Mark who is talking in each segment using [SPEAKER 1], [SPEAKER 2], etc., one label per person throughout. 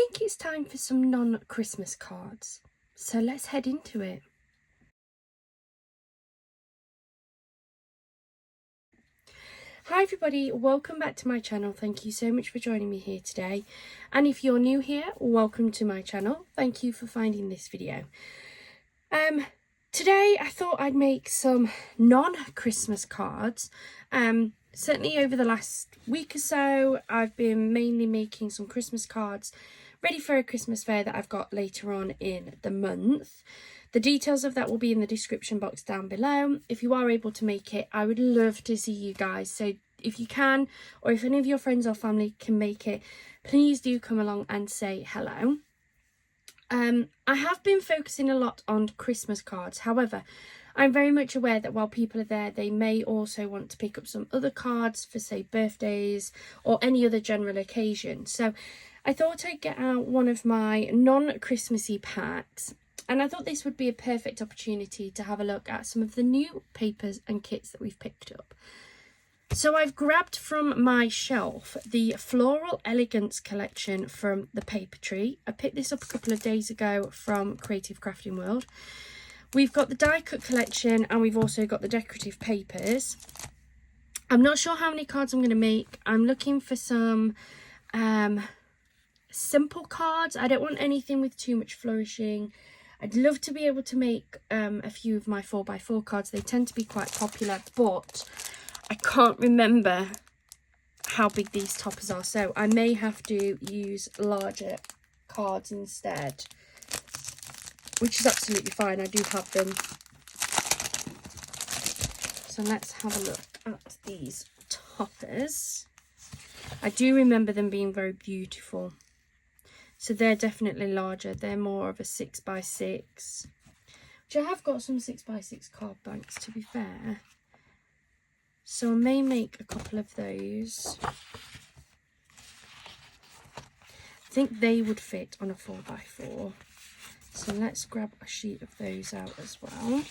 [SPEAKER 1] think it's time for some non-Christmas cards. So let's head into it. Hi everybody, welcome back to my channel. Thank you so much for joining me here today. And if you're new here, welcome to my channel. Thank you for finding this video. Today I thought I'd make some non-Christmas cards. Certainly over the last week or so, I've been mainly making some Christmas cards ready for a Christmas fair that I've got later on in the month. The details of that will be in the description box down below. If you are able to make it, I would love to see you guys. So if you can, or if any of your friends or family can make it, please do come along and say hello. I have been focusing a lot on Christmas cards. However, I'm very much aware that while people are there, they may also want to pick up some other cards for, say, birthdays or any other general occasion. So I thought I'd get out one of my non-Christmassy packs. And I thought this would be a perfect opportunity to have a look at some of the new papers and kits that we've picked up. So I've grabbed from my shelf the Floral Elegance collection from the Papertree. I picked this up a couple of days ago from Creative Crafting World. We've got the die cut collection and we've also got the decorative papers. I'm not sure how many cards I'm going to make. I'm looking for some simple cards. I don't want anything with too much flourishing. I'd love to be able to make a few of my 4x4 cards. They tend to be quite popular, but I can't remember how big these toppers are. So I may have to use larger cards instead, which is absolutely fine. I do have them. So let's have a look at these toppers. I do remember them being very beautiful. So they're definitely larger. They're more of a 6x6, which I have got some 6x6 card blanks, to be fair. So I may make a couple of those. I think they would fit on a 4x4. So let's grab a sheet of those out as well.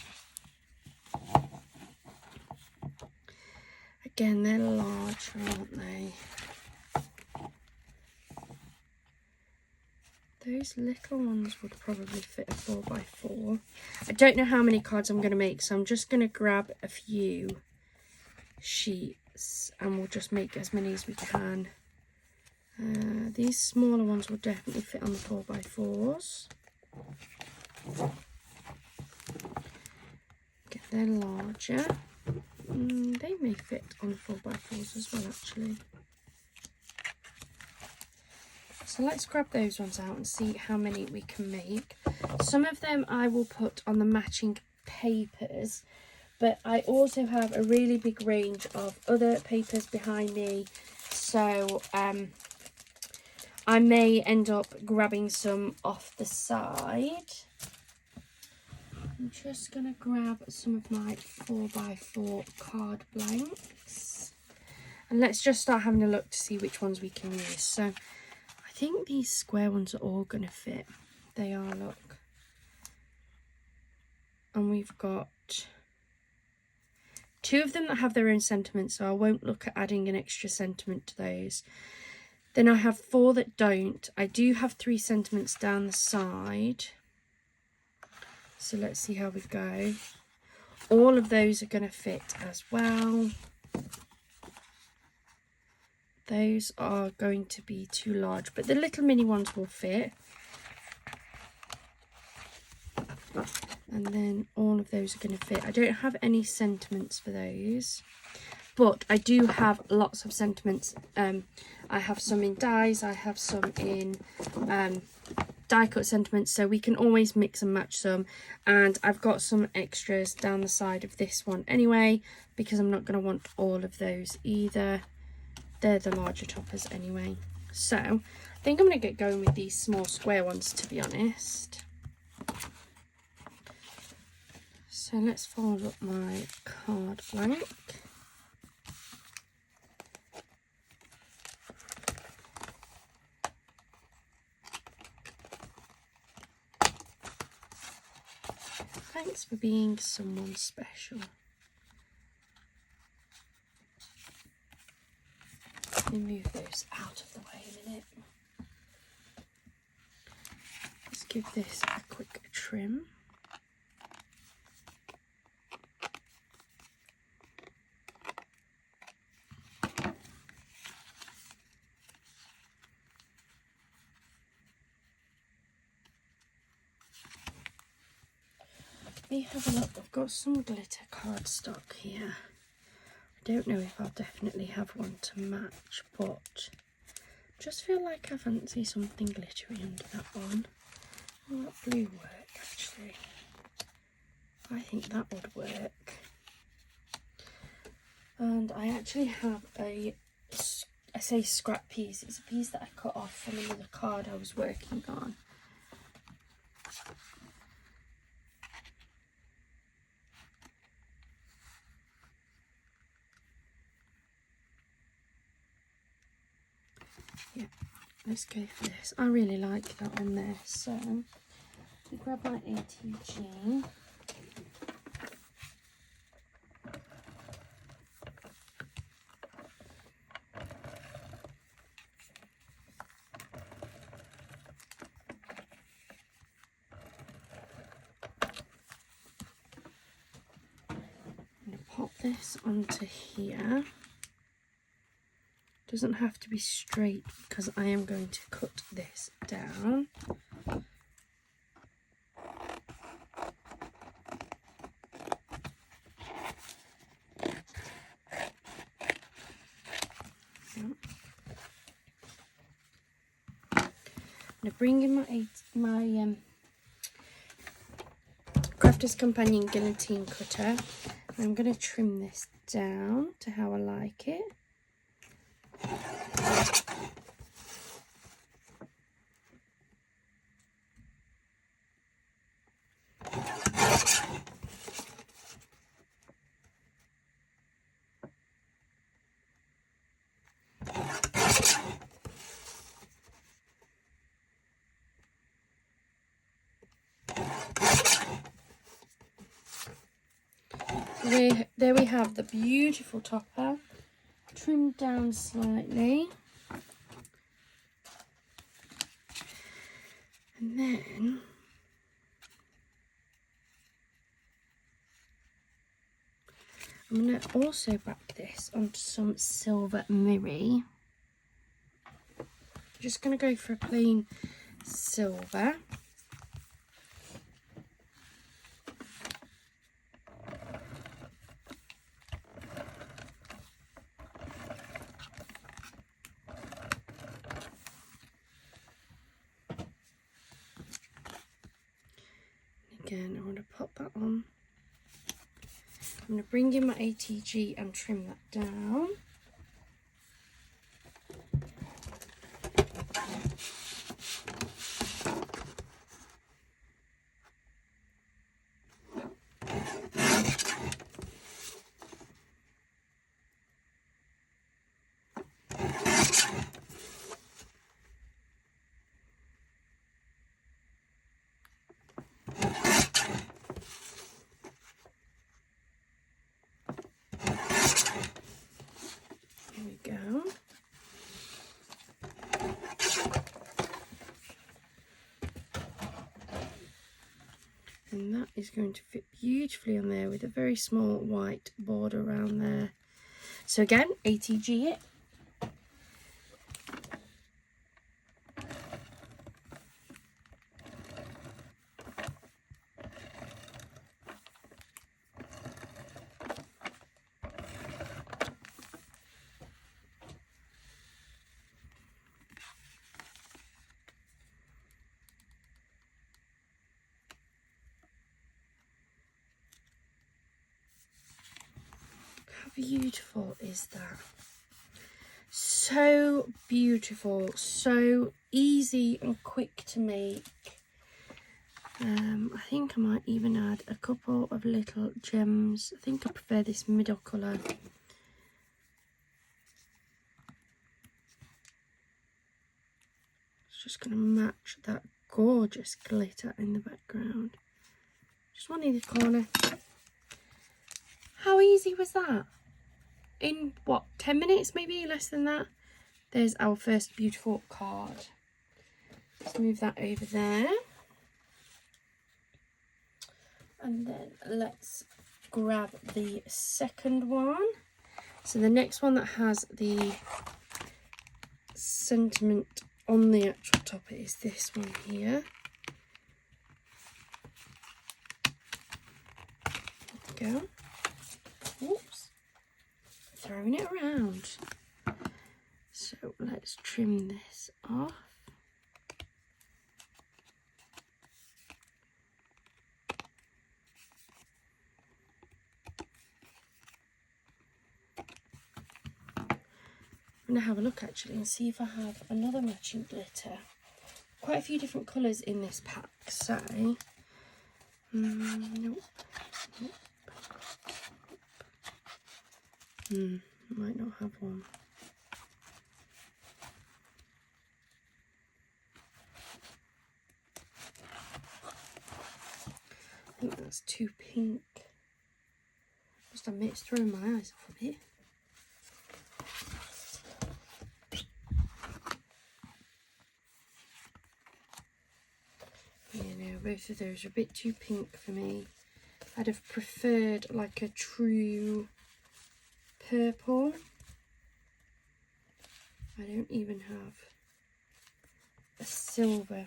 [SPEAKER 1] Again, they're larger, aren't they? Those little ones would probably fit a 4x4. I don't know how many cards I'm going to make, so I'm just going to grab a few sheets and we'll just make as many as we can. These smaller ones will definitely fit on the 4x4s. Okay, they're larger. They may fit on 4x4s as well, actually. So let's grab those ones out and see how many we can make. Some of them I will put on the matching papers, but I also have a really big range of other papers behind me. So I may end up grabbing some off the side. I'm just going to grab some of my 4x4 card blanks. And let's just start having a look to see which ones we can use. So I think these square ones are all going to fit. They are, look. And we've got two of them that have their own sentiments, so I won't look at adding an extra sentiment to those. Then I have 4 that don't. I do have 3 sentiments down the side. So let's see how we go. All of those are going to fit as well. Those are going to be too large, but the little mini ones will fit. And then all of those are going to fit. I don't have any sentiments for those, but I do have lots of sentiments. I have some in dies, I have some in die cut sentiments, so we can always mix and match some. And I've got some extras down the side of this one anyway, because I'm not going to want all of those either. They're the larger toppers anyway. So I think I'm going to get going with these small square ones, to be honest. So let's fold up my card blank. Thanks for being someone special. Let me move those out of the way a minute. give this a quick trim. Let me have a look. I've got some glitter cardstock here. I don't know if I'll definitely have one to match, but just feel like I fancy something glittery under that one. Will that blue work actually? I think that would work. And I actually have I say scrap piece. It's a piece that I cut off from another card I was working on. Yeah, let's go for this. I really like that on there. So I grab my ATG. Pop this onto here. Doesn't have to be straight because I am going to cut this down. I'm going to bring in my Crafter's Companion guillotine cutter. I'm going to trim this down to how I like it. There we have the beautiful topper, trimmed down slightly. And then I'm going to also back this onto some silver mirror. Just going to go for a plain silver. Again, I want to pop that on. I'm going to bring in my ATG and trim that down. Go. And that is going to fit beautifully on there with a very small white border around there. So again, ATG it. How beautiful is that? So beautiful, so easy and quick to make. I think I might even add a couple of little gems. I think I prefer this middle colour. It's just going to match that gorgeous glitter in the background. Just one in the corner. How easy was that? In what, 10 minutes maybe, less than that? There's our first beautiful card. Let's move that over there. And then let's grab the second one. So the next one that has the sentiment on the actual top is this one here. There we go. Whoops. Throwing it around. So let's trim this off. I'm going to have a look actually and see if I have another matching glitter. Quite a few different colours in this pack, so nope. Might not have one. I think that's too pink. Must admit it's throwing my eyes off a bit. Both of those are a bit too pink for me. I'd have preferred like a true purple. I don't even have a silver.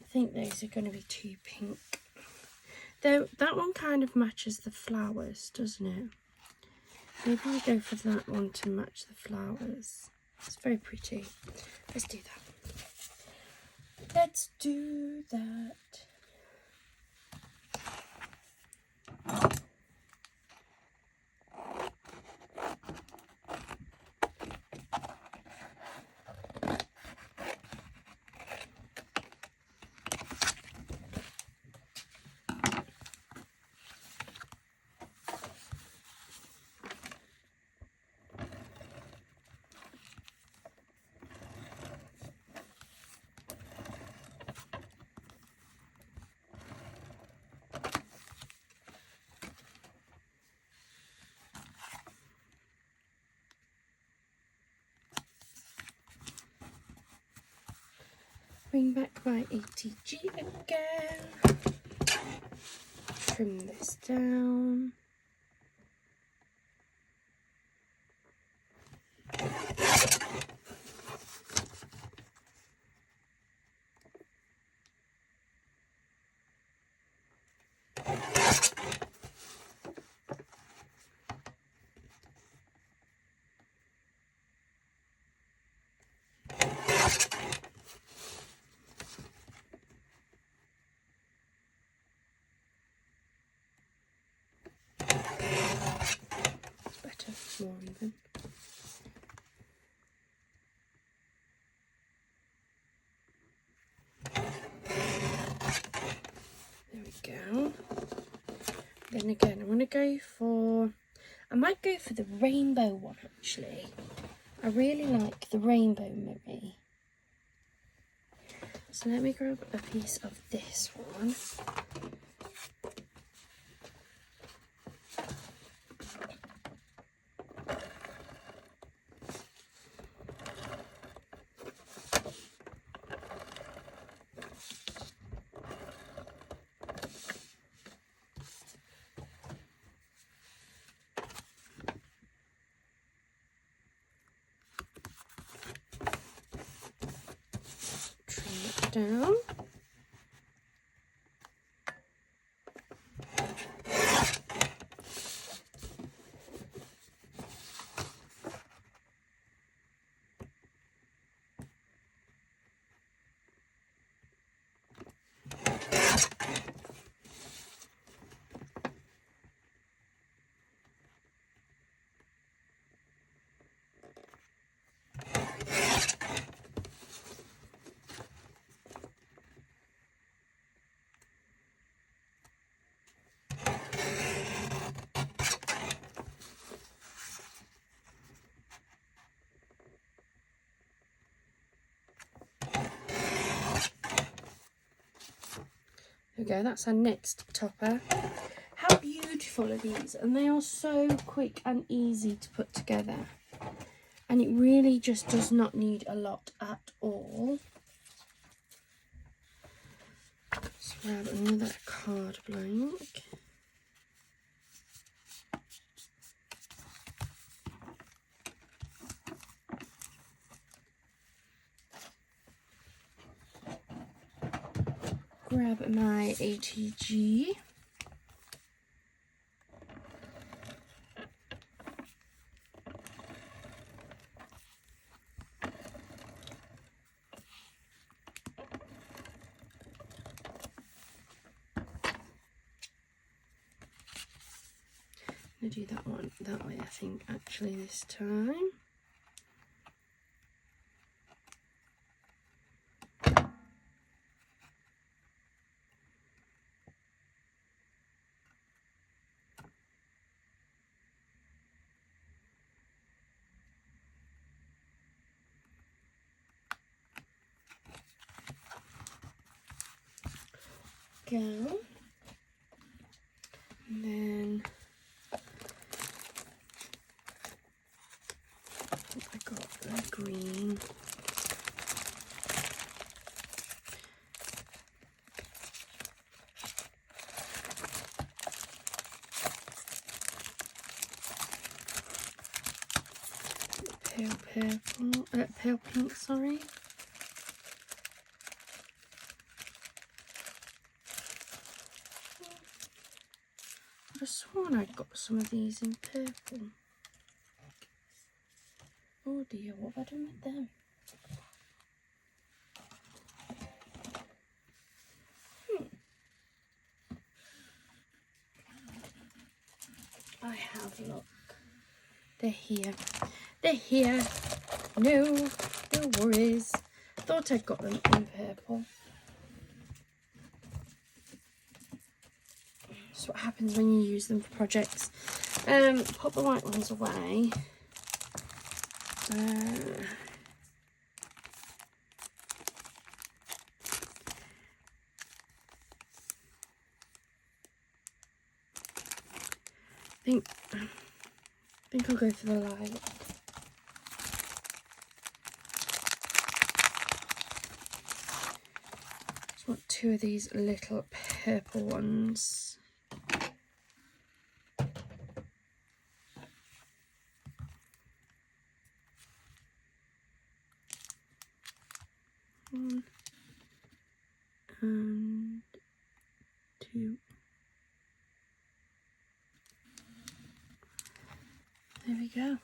[SPEAKER 1] I think those are going to be too pink. Though that one kind of matches the flowers, doesn't it? Maybe we go for that one to match the flowers. It's very pretty. Let's do that. Let's do that. Bring back my ATG again. Trim this down. More even. There we go. Then again, I'm going to go for, I might go for the rainbow one actually. I really like the rainbow Marie. So let me grab a piece of this one. Down. There we go, that's our next topper. How beautiful are these? And they are so quick and easy to put together. And it really just does not need a lot at all. So Grab another card blank. Grab my ATG. I'm going to do that one that way, I think, actually, this time. Go. And then I got a green. Pale pink, sorry. I could have sworn I'd got some of these in purple. Oh dear, what have I done with them? I have a look. They're here. They're here. No worries. Thought I'd got them in purple. That's what happens when you use them for projects. Put the white ones away. I think I'll go for the lilac. Just want two of these little purple ones. One and two. There we go.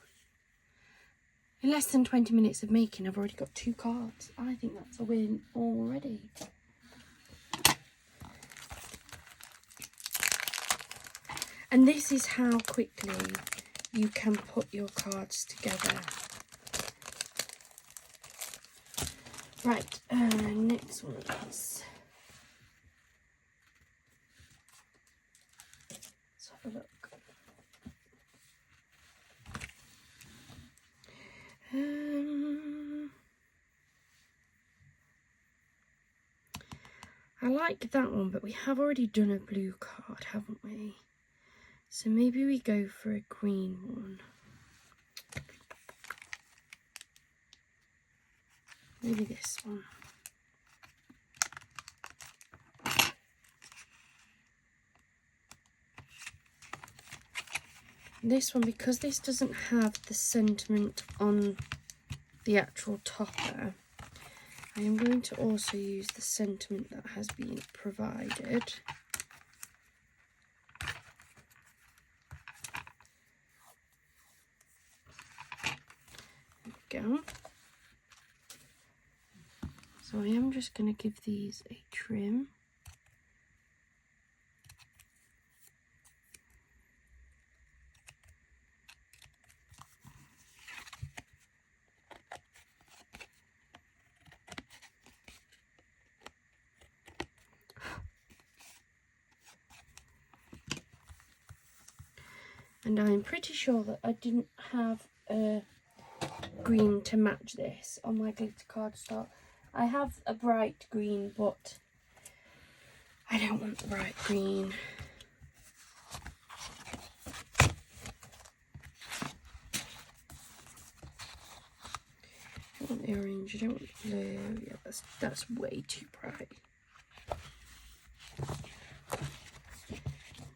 [SPEAKER 1] In less than 20 minutes of making, I've already got 2 cards. I think that's a win already. And this is how quickly you can put your cards together. Right, next one is... Let's have a look. I like that one, but we have already done a blue card, haven't we? So maybe we go for a green one. Maybe this one. This one, because this doesn't have the sentiment on the actual topper, I am going to also use the sentiment that has been provided. There we go. So I am just going to give these a trim. And I'm pretty sure that I didn't have a green to match this on my glitter cardstock. I have a bright green, but I don't want the bright green. I don't want the orange, I don't want the blue. Yeah, that's way too bright.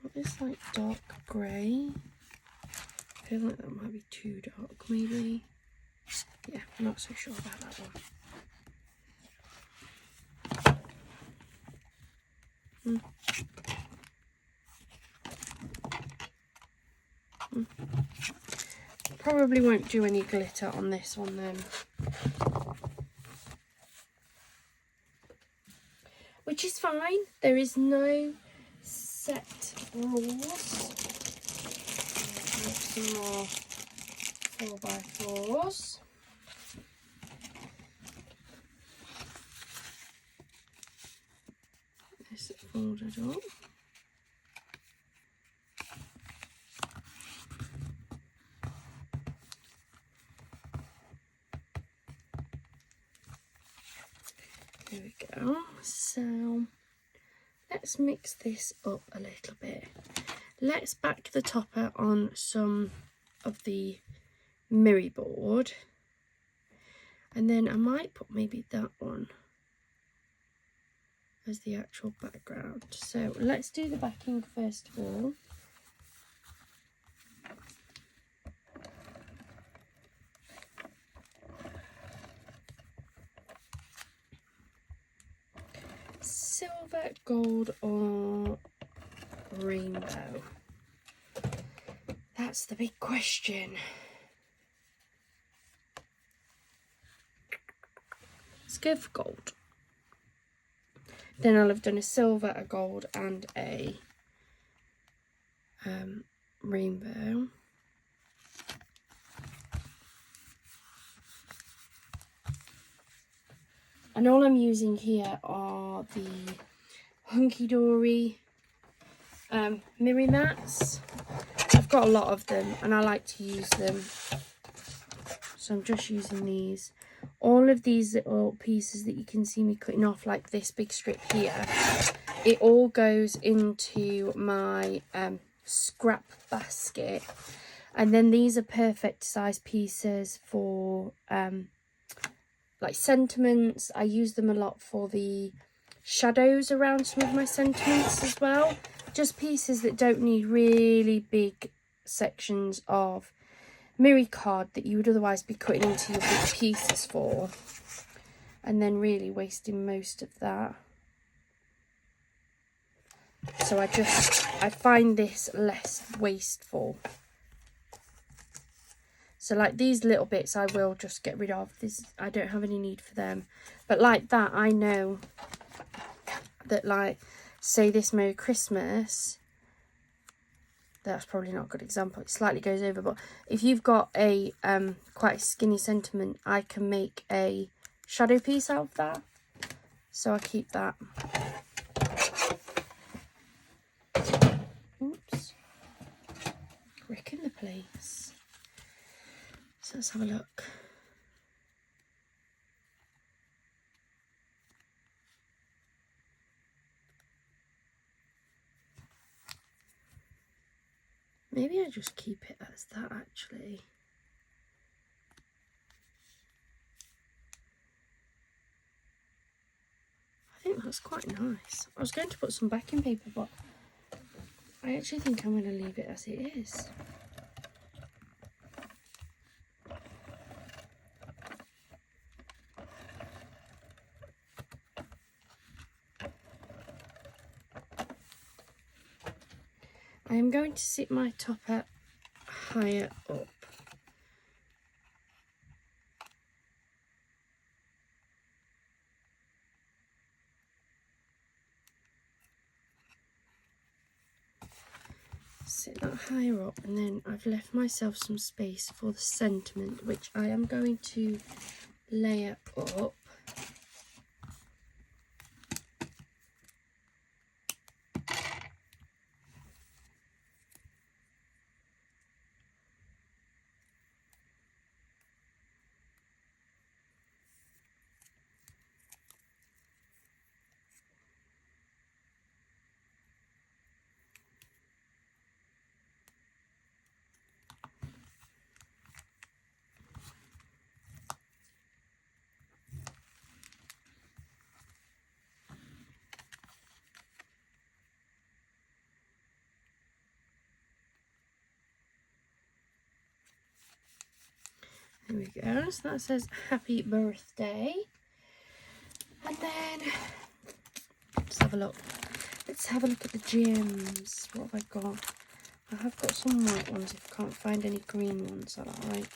[SPEAKER 1] What is like dark grey? I feel like that might be too dark, maybe. Yeah, I'm not so sure about that one. Probably won't do any glitter on this one then. Which is fine. There is no set rules. Some more 4x4s. This folded up. There we go. So let's mix this up a little bit. Let's back the topper on some of the Miri board, and then I might put maybe that one as the actual background. So let's do the backing first of all. Silver, gold or rainbow? That's the big question. Let's go for gold. Then I'll have done a silver, a gold and a rainbow. And all I'm using here are the Hunky Dory Miri mats. I've got a lot of them and I like to use them. So I'm just using these. All of these little pieces that you can see me cutting off, like this big strip here, it all goes into my scrap basket. And then these are perfect size pieces for like sentiments. I use them a lot for the shadows around some of my sentiments as well. Just pieces that don't need really big sections of Miri card that you would otherwise be cutting into your big pieces for, and then really wasting most of that. So I find this less wasteful. So like these little bits I will just get rid of. I don't have any need for them. But like that, I know that, like, say this Merry Christmas, that's probably not a good example, it slightly goes over, but if you've got a quite a skinny sentiment, I can make a shadow piece out of that. So I keep that. Oops. Wrecking the place. So let's have a look. Maybe I just keep it as that actually. I think that's quite nice. I was going to put some backing paper, but I actually think I'm going to leave it as it is. I am going to sit my topper higher up. Sit that higher up, and then I've left myself some space for the sentiment, which I am going to layer up. There we go. So that says happy birthday. And then let's have a look. Let's have a look at the gems. What have I got? I have got some white ones if I can't find any green ones that I like.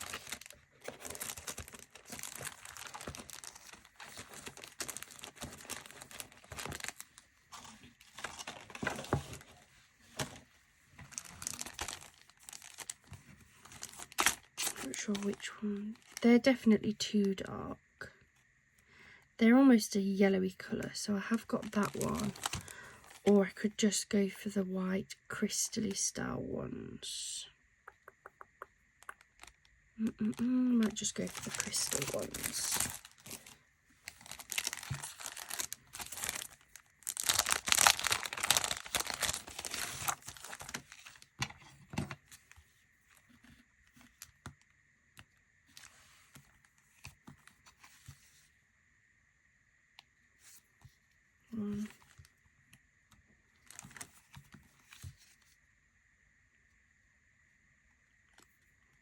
[SPEAKER 1] Not sure which one. They're definitely too dark. They're almost a yellowy colour, so I have got that one. Or I could just go for the white crystally style ones. Might just go for the crystal ones. One,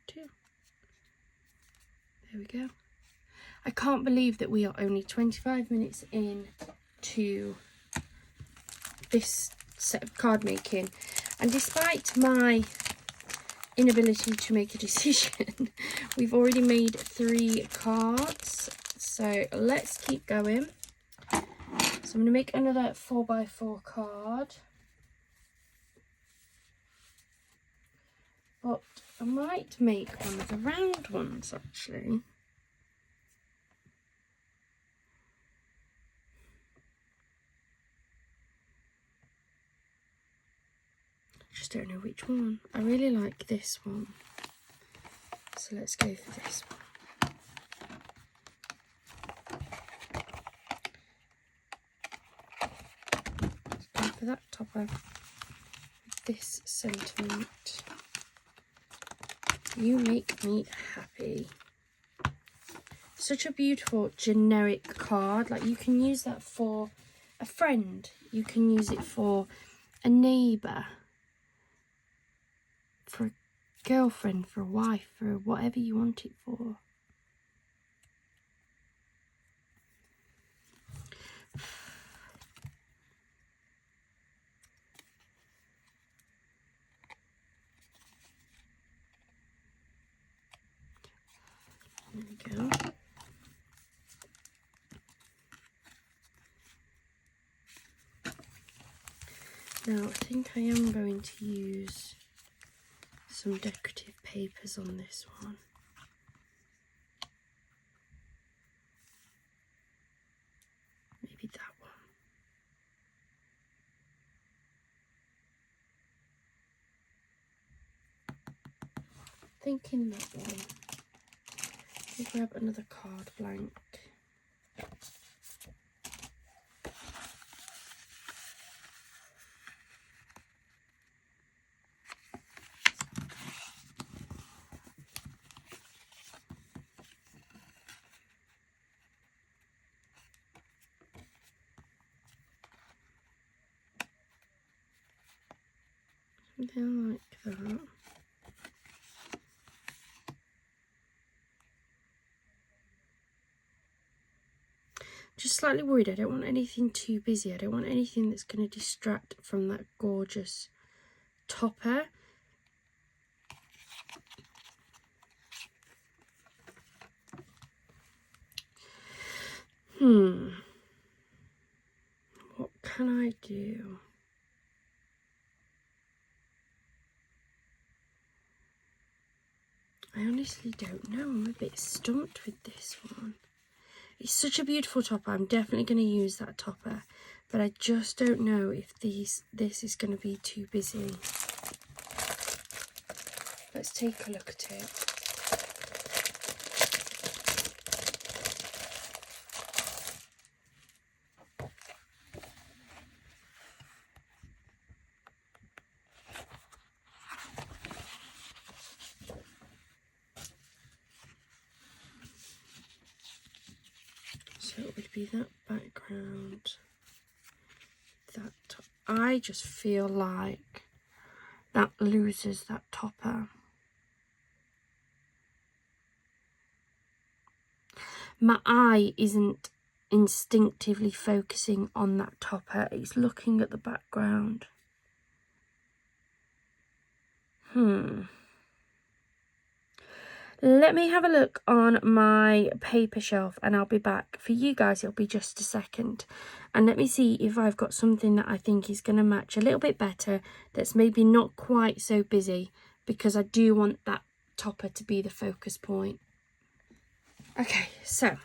[SPEAKER 1] two. There we go. I can't believe that we are only 25 minutes in to this set of card making, and despite my inability to make a decision, we've already made 3 cards. So let's keep going. So I'm going to make another 4x4 card, but I might make one of the round ones actually. Just don't know which one. I really like this one, so let's go for this one. Let's go for that topper with this sentiment. You make me happy. Such a beautiful generic card. Like, you can use that for a friend, you can use it for a neighbour, for a girlfriend, for a wife, for whatever you want it for. There we go. Now I think I am going to use some decorative papers on this one. Maybe that one. Thinking that one. I'll grab another card blank. Something like that. Just slightly worried. I don't want anything too busy. I don't want anything that's going to distract from that gorgeous topper. What can I do? I honestly don't know. I'm a bit stumped with this one. It's such a beautiful topper. I'm definitely going to use that topper, but I just don't know if this is going to be too busy. Let's take a look at it. So it would be that background, that top. I just feel like that loses that topper. my eye isn't instinctively focusing on that topper. It's looking at the background. Let me have a look on my paper shelf and I'll be back. For you guys, it'll be just a second. And let me see if I've got something that I think is going to match a little bit better, that's maybe not quite so busy, because I do want that topper to be the focus point. Okay, so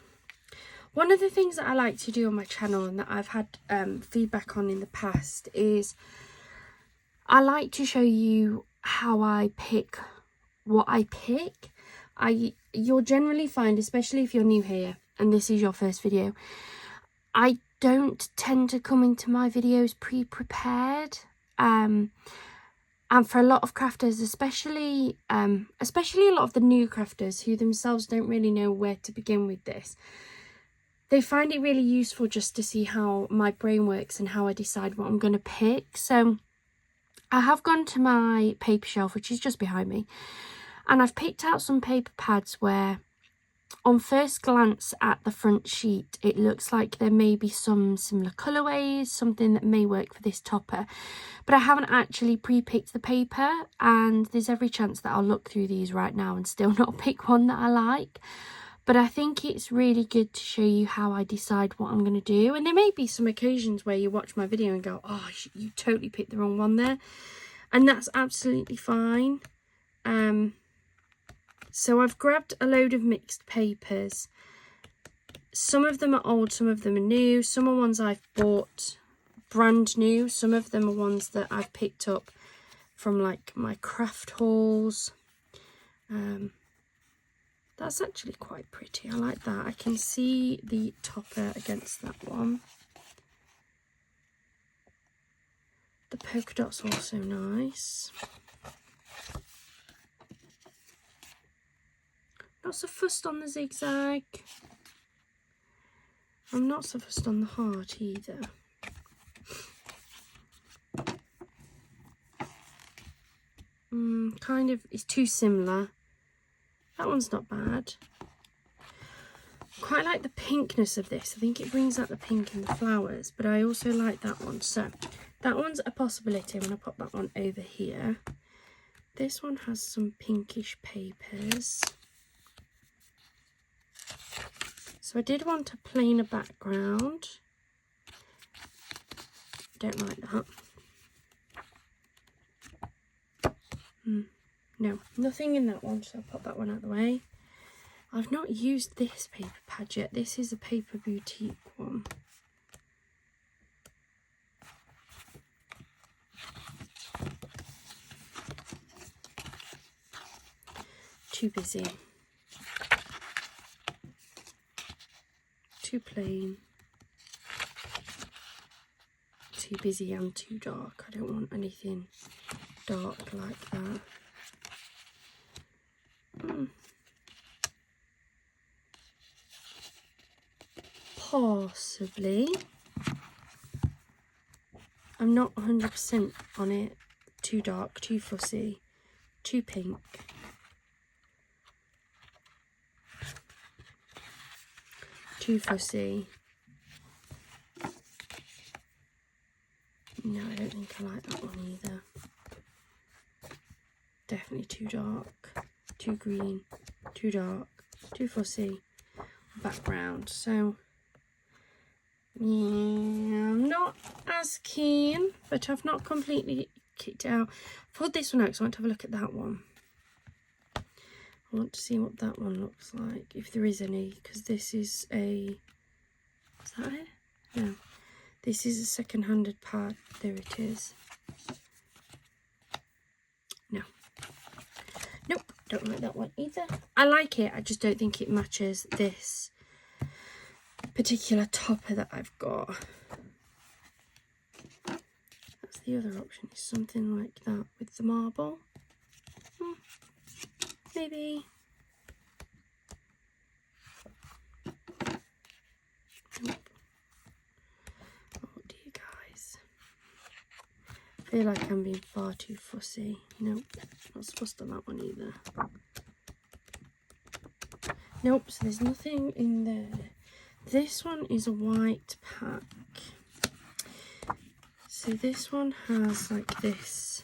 [SPEAKER 1] one of the things that I like to do on my channel and that I've had feedback on in the past is I like to show you how I pick what I pick. You'll generally find, especially if you're new here and this is your first video, I don't tend to come into my videos pre-prepared. And for a lot of crafters, especially a lot of the new crafters who themselves don't really know where to begin with this, they find it really useful just to see how my brain works and how I decide what I'm going to pick. So I have gone to my paper shelf, which is just behind me, and I've picked out some paper pads where on first glance at the front sheet, it looks like there may be some similar colourways, something that may work for this topper. But I haven't actually pre-picked the paper, and there's every chance that I'll look through these right now and still not pick one that I like. But I think it's really good to show you how I decide what I'm going to do. And there may be some occasions where you watch my video and go, oh, you totally picked the wrong one there. And that's absolutely fine. So I've grabbed a load of mixed papers. Some of them are old, some of them are new. Some are ones I've bought brand new. Some of them are ones that I've picked up from like my craft hauls. That's actually quite pretty. I like that. I can see the topper against that one. The polka dot's also nice. Not so fussed on the zigzag. I'm not so fussed on the heart either. Kind of, it's too similar. That one's not bad. Quite like the pinkness of this. I think it brings out the pink in the flowers, but I also like that one. So that one's a possibility. I'm going to pop that one over here. This one has some pinkish papers. So I did want a plainer background. Don't like that. No, nothing in that one, so I'll pop that one out of the way. I've not used this paper pad yet. This is a Paper Boutique one. Too busy. Too plain. Too busy and too dark. I don't want anything dark like that. Possibly. I'm not 100% on it. Too dark, too fussy, too pink. Too fussy. No, I don't think I like that one either. Definitely too dark, too green, too dark, too fussy background. So yeah, I'm not as keen, but I've not completely kicked it out. I've pulled this one out because I want to have a look at that one. I want to see what that one looks like, if there is any, because this is a, is that it? No, this is a second-handed pad. There it is. No. Nope, don't like that one either. I like it, I just don't think it matches this particular topper that I've got. That's the other option, is something like that with the marble. Maybe. Nope. Oh dear, guys. I feel like I'm being far too fussy. Nope, not supposed to that one either. Nope, so there's nothing in there. This one is a white pack. So this one has like this,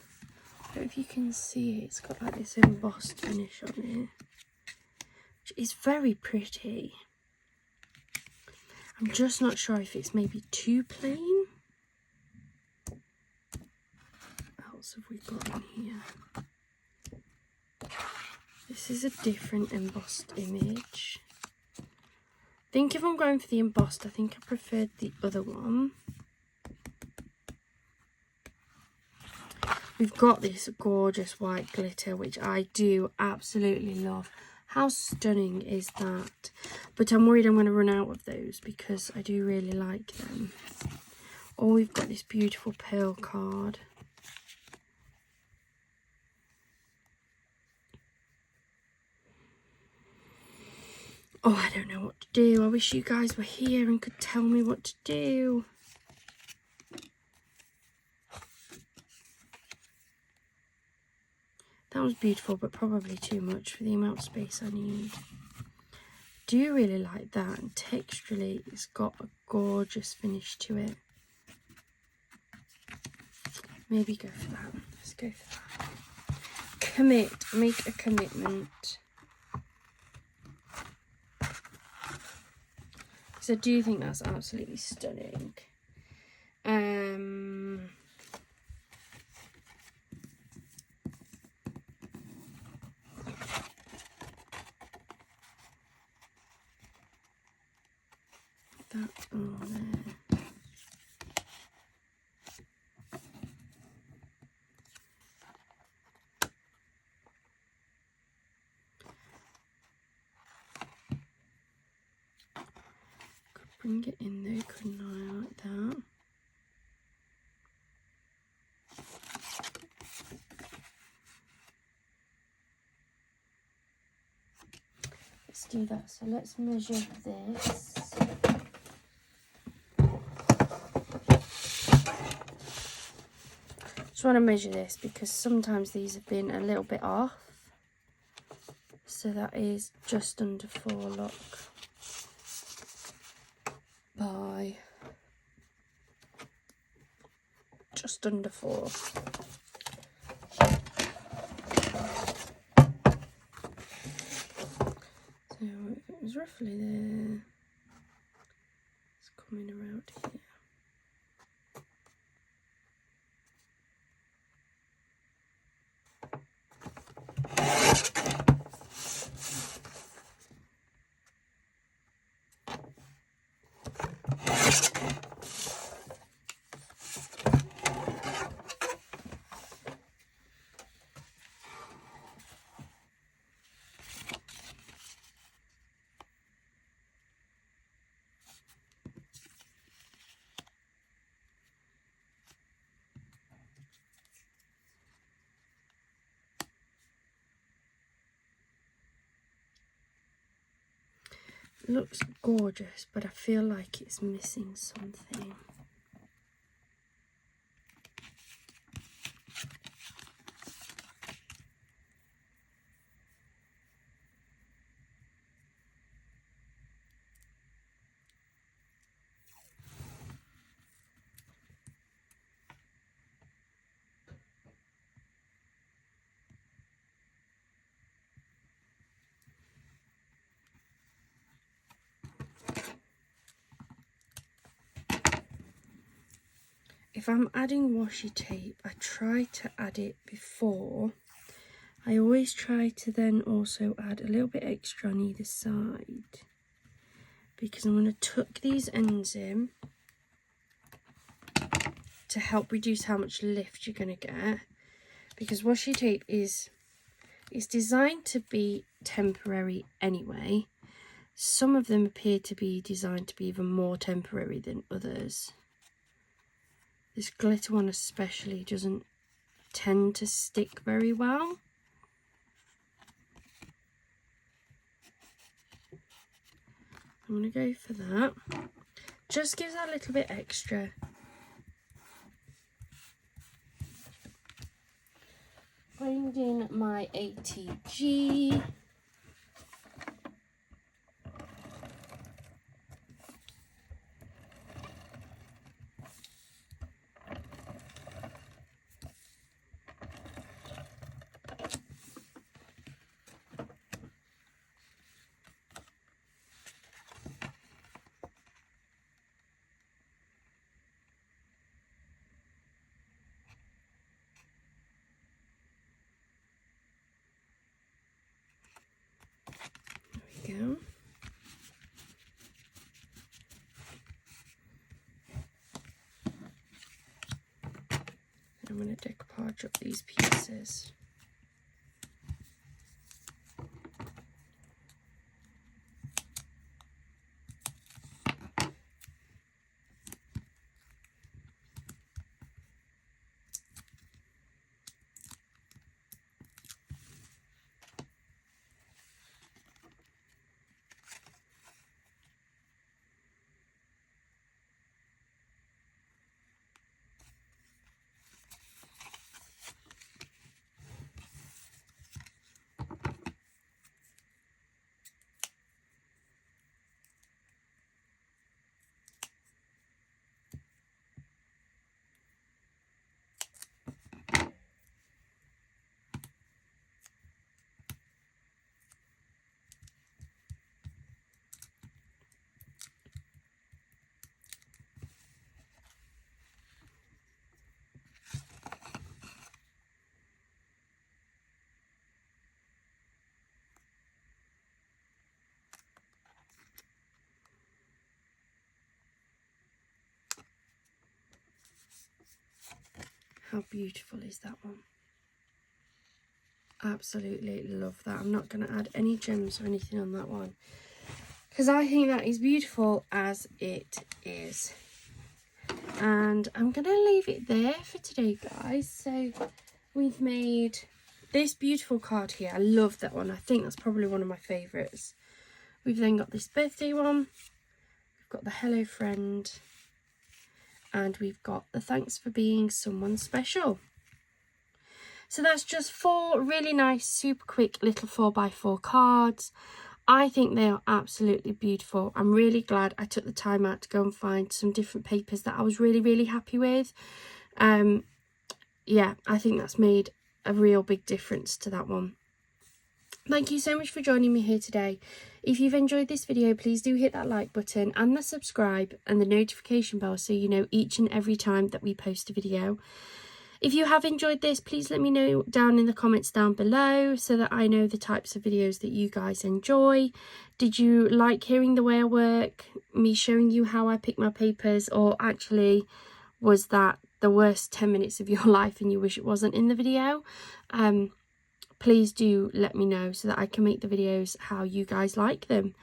[SPEAKER 1] I don't know if you can see it, it's got like this embossed finish on it, which is very pretty. I'm just not sure if it's maybe too plain. What else have we got in here? This is a different embossed image. I think if I'm going for the embossed, I think I preferred the other one. We've got this gorgeous white glitter, which I do absolutely love. How stunning is that? But I'm worried I'm going to run out of those because I do really like them. Oh, we've got this beautiful pearl card. Oh, I don't know what to do. I wish you guys were here and could tell me what to do. That was beautiful, but probably too much for the amount of space I need. Do really like that, and texturally it's got a gorgeous finish to it. Maybe go for that. Let's go for that. Commit, make a commitment. So I do think that's absolutely stunning. That on there. Could bring it in there, couldn't I, like that? Let's do that. So let's measure this. Just want to measure this because sometimes these have been a little bit off. So that is just under 4 look by just under 4. So if it was roughly there, it's coming around here. It looks gorgeous, but I feel like it's missing something. If I'm adding washi tape, I try to add it before. I always try to then also add a little bit extra on either side, because I'm going to tuck these ends in to help reduce how much lift you're going to get, because washi tape is designed to be temporary anyway. Some of them appear to be designed to be even more temporary than others. This glitter one especially doesn't tend to stick very well. I'm going to go for that. Just gives that a little bit extra. Finding my ATG. go. I'm going to decoupage up these pieces. How beautiful is that one? Absolutely love that. I'm not going to add any gems or anything on that one, because I think that is beautiful as it is. And I'm going to leave it there for today, guys. So we've made this beautiful card here. I love that one. I think that's probably one of my favourites. We've then got this birthday one. We've got the hello friend. And we've got the thanks for being someone special. So that's just 4 really nice, super quick little 4x4 cards. I think they are absolutely beautiful. I'm really glad I took the time out to go and find some different papers that I was really, really happy with. Yeah, I think that's made a real big difference to that one. Thank you so much for joining me here today. If you've enjoyed this video, please do hit that like button and the subscribe and the notification bell so you know each and every time that we post a video. If you have enjoyed this, please let me know down in the comments down below so that I know the types of videos that you guys enjoy. Did you like hearing the way I work, me showing you how I pick my papers, or actually was that the worst 10 minutes of your life and you wish it wasn't in the video? Please do let me know so that I can make the videos how you guys like them.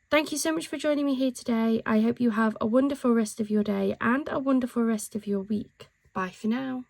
[SPEAKER 1] Thank you so much for joining me here today. I hope you have a wonderful rest of your day and a wonderful rest of your week. Bye for now.